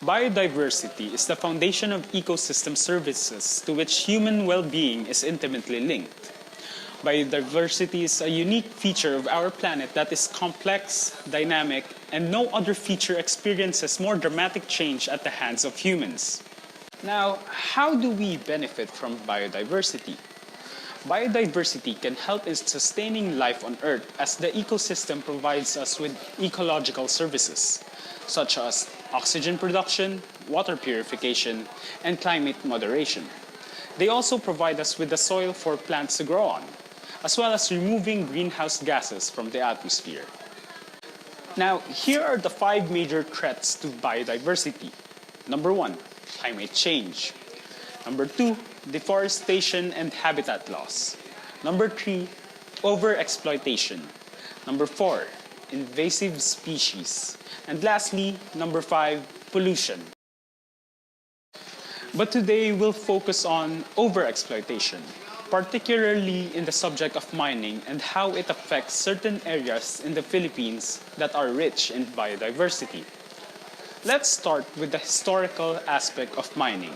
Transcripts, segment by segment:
Biodiversity is the foundation of ecosystem services to which human well-being is intimately linked. Biodiversity is a unique feature of our planet that is complex, dynamic, and no other feature experiences more dramatic change at the hands of humans. Now, how do we benefit from biodiversity? Biodiversity can help in sustaining life on Earth as the ecosystem provides us with ecological services, such as oxygen production, water purification, and climate moderation. They also provide us with the soil for plants to grow on, as well as removing greenhouse gases from the atmosphere. Now, here are the 5 major threats to biodiversity. Number 1, climate change. Number 2, deforestation and habitat loss. Number 3, overexploitation. Number 4, invasive species. And lastly, number 5, pollution. But today we'll focus on overexploitation, particularly in the subject of mining and how it affects certain areas in the Philippines that are rich in biodiversity. Let's start with the historical aspect of mining.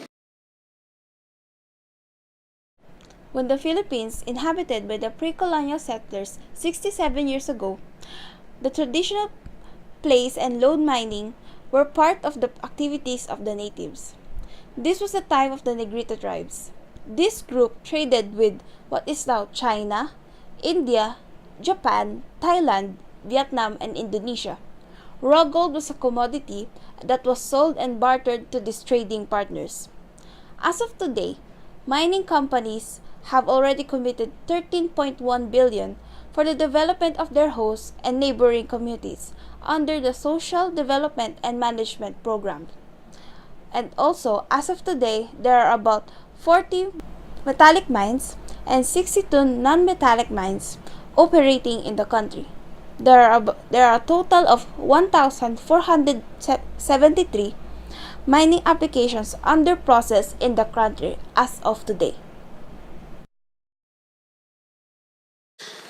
When the Philippines, inhabited by the pre-colonial settlers 67 years ago, the traditional place and lode mining were part of the activities of the natives. This was the time of the Negrito tribes. This group traded with what is now China, India, Japan, Thailand, Vietnam, and Indonesia. Raw gold was a commodity that was sold and bartered to these trading partners. As of today, mining companies have already committed 13.1 billion for the development of their hosts and neighboring communities under the Social Development and Management Program. And also, as of today, there are about 40 metallic mines and 62 non-metallic mines operating in the country. There are a total of 1,473 mining applications under process in the country as of today.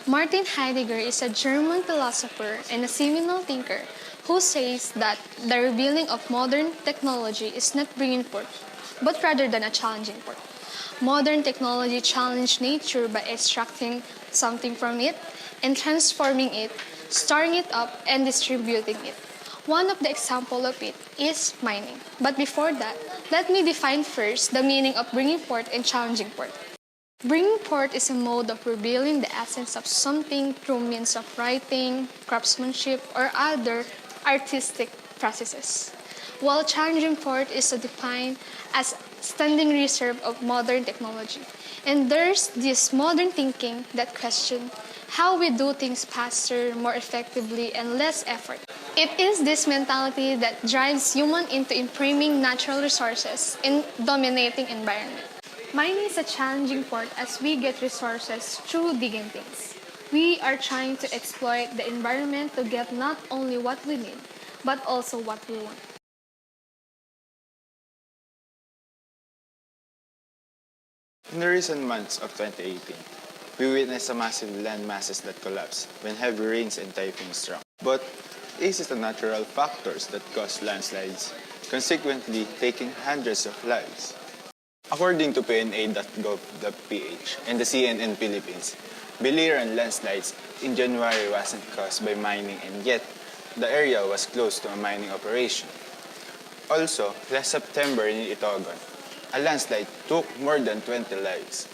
Martin Heidegger is a German philosopher and a seminal thinker who says that the revealing of modern technology is not bringing forth, but rather than a challenging forth. Modern technology challenges nature by extracting something from it and transforming it, storing it up, and distributing it. One of the examples of it is mining. But before that, let me define first the meaning of bringing forth and challenging forth. Bringing forth is a mode of revealing the essence of something through means of writing, craftsmanship, or other artistic processes, while challenging forth is defined as standing reserve of modern technology. And there's this modern thinking that questions how we do things faster, more effectively, and less effort. It is this mentality that drives humans into improving natural resources in dominating environment. Mining is a challenging part as we get resources through digging things. We are trying to exploit the environment to get not only what we need, but also what we want. In the recent months of 2018, we witnessed a massive land masses that collapsed when heavy rains and typhoons struck. But this is the natural factors that cause landslides, consequently taking hundreds of lives. According to PNA.gov.ph and the CNN Philippines, Biliran landslides in January wasn't caused by mining, and yet the area was close to a mining operation. Also, last September in Itogon, a landslide took more than 20 lives.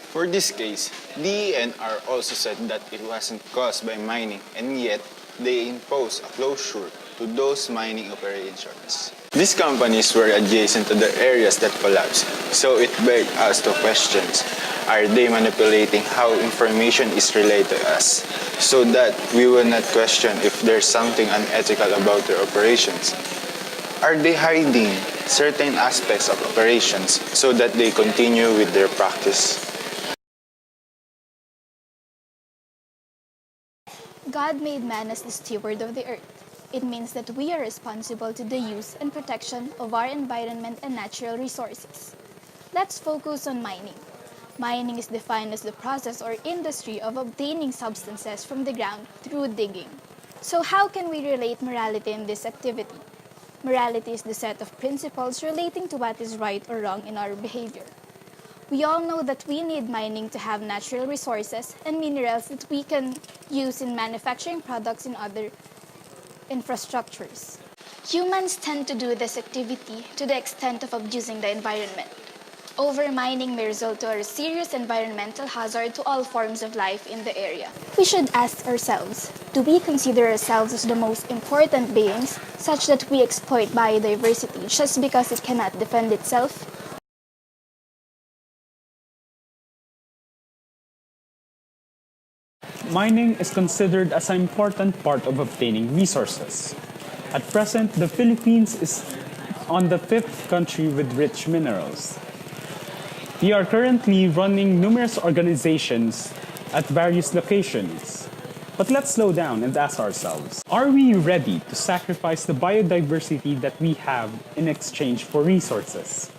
For this case, DENR also said that it wasn't caused by mining, and yet they imposed a closure to those mining operations. These companies were adjacent to the areas that collapsed, so it begs us to questions. Are they manipulating how information is relayed to us, so that we will not question if there's something unethical about their operations? Are they hiding certain aspects of operations so that they continue with their practice? God made man as the steward of the earth. It means that we are responsible to the use and protection of our environment and natural resources. Let's focus on mining. Mining is defined as the process or industry of obtaining substances from the ground through digging. So how can we relate morality in this activity? Morality is the set of principles relating to what is right or wrong in our behavior. We all know that we need mining to have natural resources and minerals that we can use in manufacturing products and other infrastructures. Humans tend to do this activity to the extent of abusing the environment. Overmining may result to a serious environmental hazard to all forms of life in the area. We should ask ourselves, do we consider ourselves as the most important beings such that we exploit biodiversity just because it cannot defend itself? Mining is considered as an important part of obtaining resources. At present, the Philippines is on the 5th country with rich minerals. We are currently running numerous organizations at various locations. But let's slow down and ask ourselves, are we ready to sacrifice the biodiversity that we have in exchange for resources?